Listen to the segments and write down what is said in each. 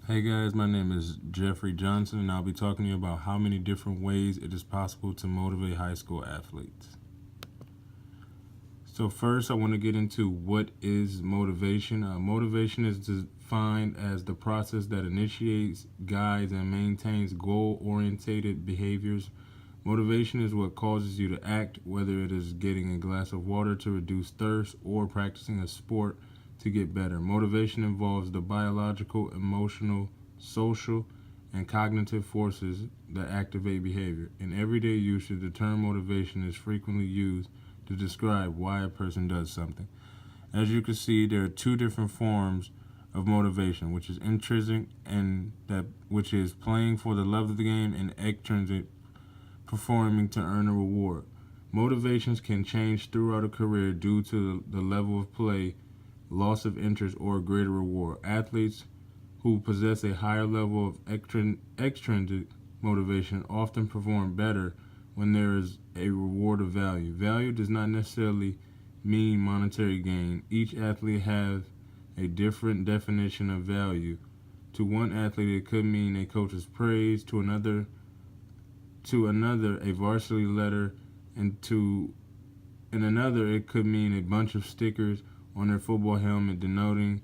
Hey guys, my name is Jeffrey Johnson, and I'll be talking to you about how many different ways it is possible to motivate high school athletes. So, first, I want to get into what is motivation. Motivation is defined as the process that initiates, guides, and maintains goal oriented behaviors. Motivation is what causes you to act, whether it is getting a glass of water to reduce thirst or practicing a sport to get better. Motivation involves the biological, emotional, social, and cognitive forces that activate behavior. In everyday usage, the term motivation is frequently used to describe why a person does something. As you can see, there are two different forms of motivation, which is intrinsic and that which is playing for the love of the game, and extrinsic, performing to earn a reward. Motivations can change throughout a career due to the level of play, loss of interest, or a greater reward. Athletes who possess a higher level of extrinsic motivation often perform better when there is a reward of value. Value does not necessarily mean monetary gain. Each athlete has a different definition of value. To one athlete, it could mean a coach's praise. To another, a varsity letter, and another, it could mean a bunch of stickers on their football helmet denoting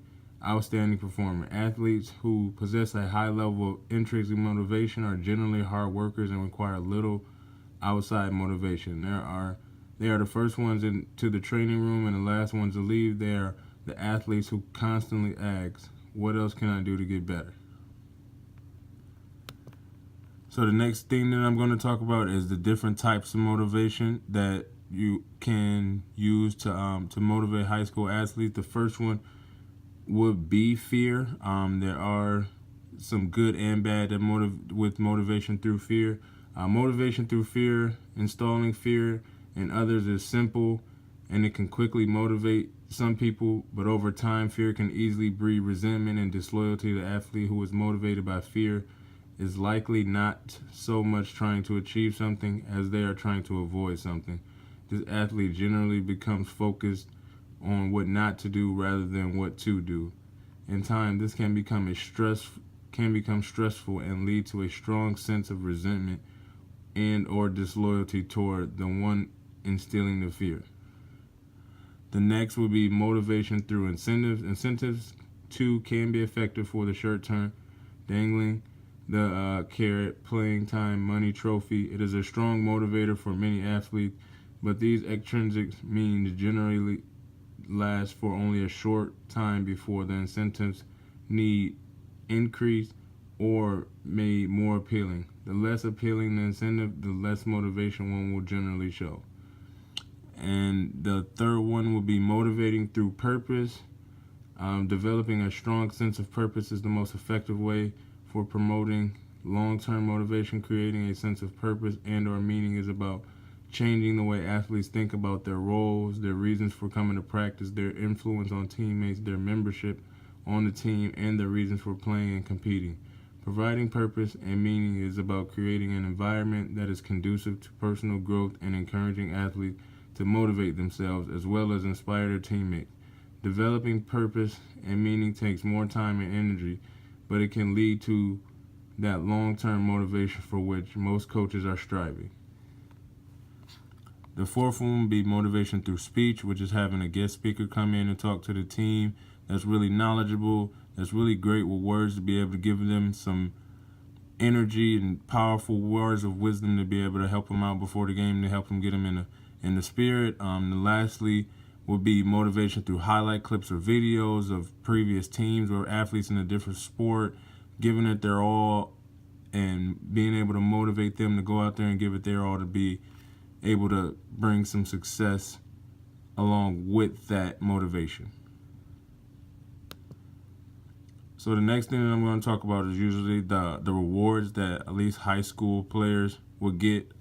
outstanding performer. Athletes who possess a high level of intrinsic motivation are generally hard workers and require little outside motivation. They are the first ones into the training room and the last ones to leave. They are the athletes who constantly ask, "What else can I do to get better?" So the next thing that I'm going to talk about is the different types of motivation that you can use to motivate high school athletes. The first one would be fear. There are some good and bad with motivation through fear. Motivation through fear, installing fear in others is simple, and it can quickly motivate some people, but over time, fear can easily breed resentment and disloyalty. The athlete who is motivated by fear is likely not so much trying to achieve something as they are trying to avoid something. This athlete generally becomes focused on what not to do rather than what to do. In time, this can become stressful and lead to a strong sense of resentment and or disloyalty toward the one instilling the fear. The next would be motivation through incentives. Incentives too can be effective for the short term, dangling the carrot, playing time, money, trophy. It is a strong motivator for many athletes, but these extrinsic means generally last for only a short time before the incentives need increased or made more appealing. The less appealing the incentive, the less motivation one will generally show. And the third one will be motivating through purpose. Developing a strong sense of purpose is the most effective way for promoting long-term motivation. Creating a sense of purpose and or meaning is about changing the way athletes think about their roles, their reasons for coming to practice, their influence on teammates, their membership on the team, and their reasons for playing and competing. Providing purpose and meaning is about creating an environment that is conducive to personal growth and encouraging athletes to motivate themselves as well as inspire their teammates. Developing purpose and meaning takes more time and energy, but it can lead to that long-term motivation for which most coaches are striving. The fourth one would be motivation through speech, which is having a guest speaker come in and talk to the team that's really knowledgeable, that's really great with words to be able to give them some energy and powerful words of wisdom to be able to help them out before the game, to help them get them in the spirit. Lastly would be motivation through highlight clips or videos of previous teams or athletes in a different sport, giving it their all and being able to motivate them to go out there and give it their all to be able to bring some success along with that motivation. So the next thing that I'm going to talk about is usually the rewards that at least high school players will get.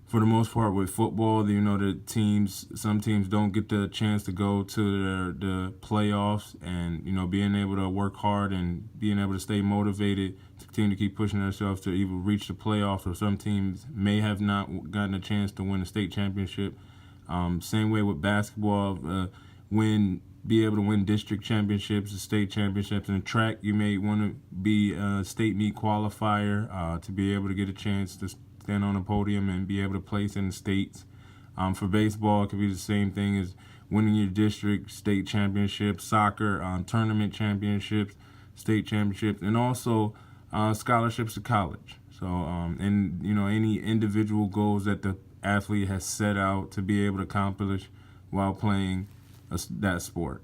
For the most part with football, some teams don't get the chance to go to the playoffs, and being able to work hard and being able to stay motivated to continue to keep pushing themselves to even reach the playoffs, or some teams may have not gotten a chance to win a state championship. Same way with basketball, when be able to win district championships, state championships. In track, you may want to be a state meet qualifier to be able to get a chance to stand on a podium and be able to place in the states. For baseball, it could be the same thing as winning your district, state championships, soccer, tournament championships, state championships, and also scholarships to college. So, and any individual goals that the athlete has set out to be able to accomplish while playing that sport.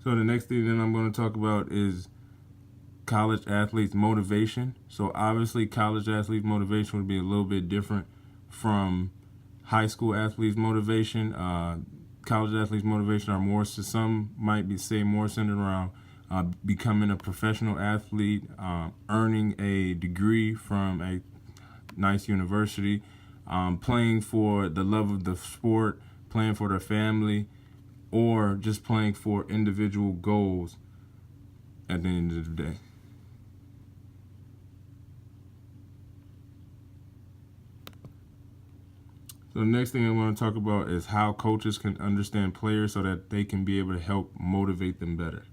So the next thing that I'm going to talk about is college athletes' motivation. So obviously, college athletes' motivation would be a little bit different from high school athletes' motivation. College athletes' motivation are more, so some might say more centered around becoming a professional athlete, earning a degree from a nice university, playing for the love of the sport, playing for their family, or just playing for individual goals at the end of the day. So the next thing I want to talk about is how coaches can understand players so that they can be able to help motivate them better.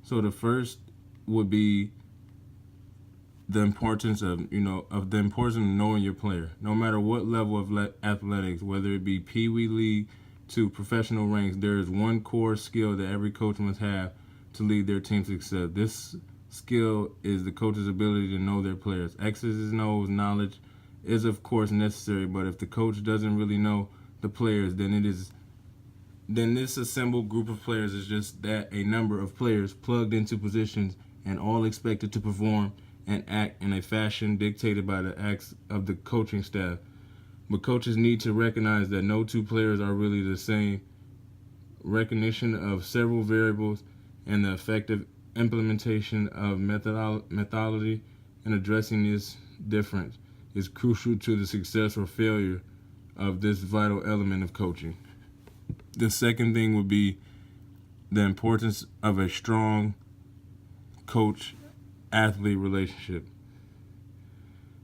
So the first would be the importance of knowing your player. No matter what level of athletics, whether it be Pee Wee League to professional ranks, there is one core skill that every coach must have to lead their team to success. This skill is the coach's ability to know their players. X's and O's knowledge is of course necessary, but if the coach doesn't really know the players, then this assembled group of players is just that a number of players plugged into positions and all expected to perform and act in a fashion dictated by the acts of the coaching staff. But coaches need to recognize that no two players are really the same. Recognition of several variables and the effective implementation of methodology and addressing this difference is crucial to the success or failure of this vital element of coaching. The second thing would be the importance of a strong coach-athlete relationship.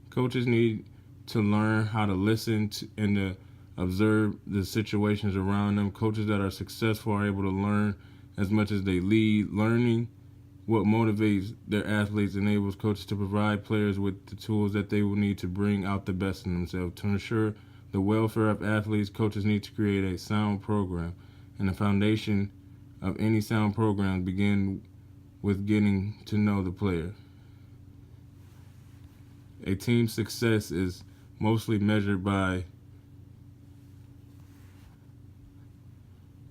Coaches need to learn how to listen and to observe the situations around them. Coaches that are successful are able to learn as much as they lead. Learning what motivates their athletes enables coaches to provide players with the tools that they will need to bring out the best in themselves. To ensure the welfare of athletes, coaches need to create a sound program. And the foundation of any sound program begin with getting to know the player. A team's success is mostly measured by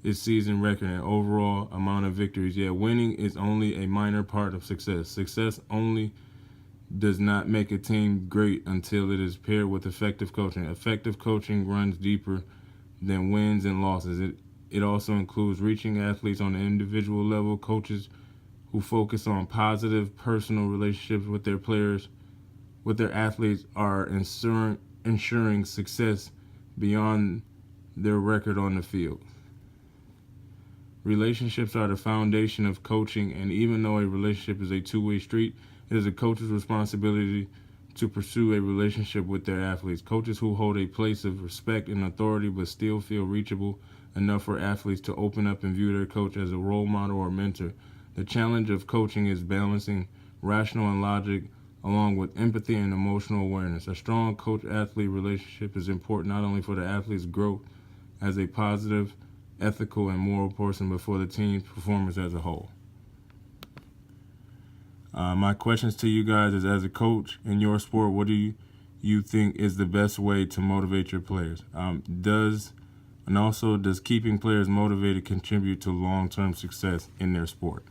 its season record and overall amount of victories. Yet winning is only a minor part of success. Success only does not make a team great until it is paired with effective coaching. Effective coaching runs deeper than wins and losses. It also includes reaching athletes on an individual level. Coaches who focus on positive personal relationships with their players, with their athletes, are ensuring success beyond their record on the field. Relationships are the foundation of coaching, and even though a relationship is a two-way street, it is a coach's responsibility to pursue a relationship with their athletes. Coaches who hold a place of respect and authority but still feel reachable enough for athletes to open up and view their coach as a role model or mentor. The challenge of coaching is balancing rational and logic along with empathy and emotional awareness. A strong coach-athlete relationship is important not only for the athlete's growth as a positive, ethical, and moral person, but for the team's performance as a whole. My questions to you guys is, as a coach in your sport, what do you think is the best way to motivate your players? Does keeping players motivated contribute to long-term success in their sport?